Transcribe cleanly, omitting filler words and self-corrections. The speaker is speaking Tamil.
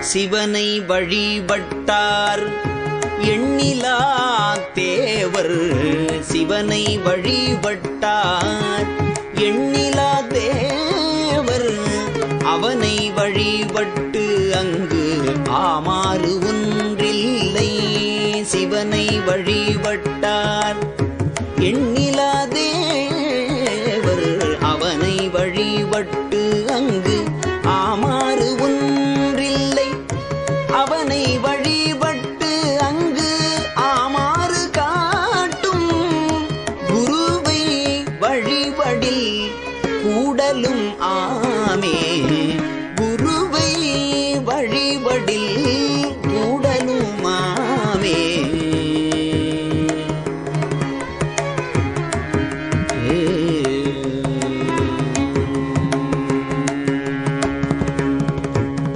சிவனை வழிபட்டார் எண்ணிலா தேவர். சிவனை வழிபட்டார் எண்ணிலா தேவர். அவனை வழிபட்டு அங்கு ஆமாறு ஒன்றில்லை. சிவனை வழிபட்டார் எண்ணிலா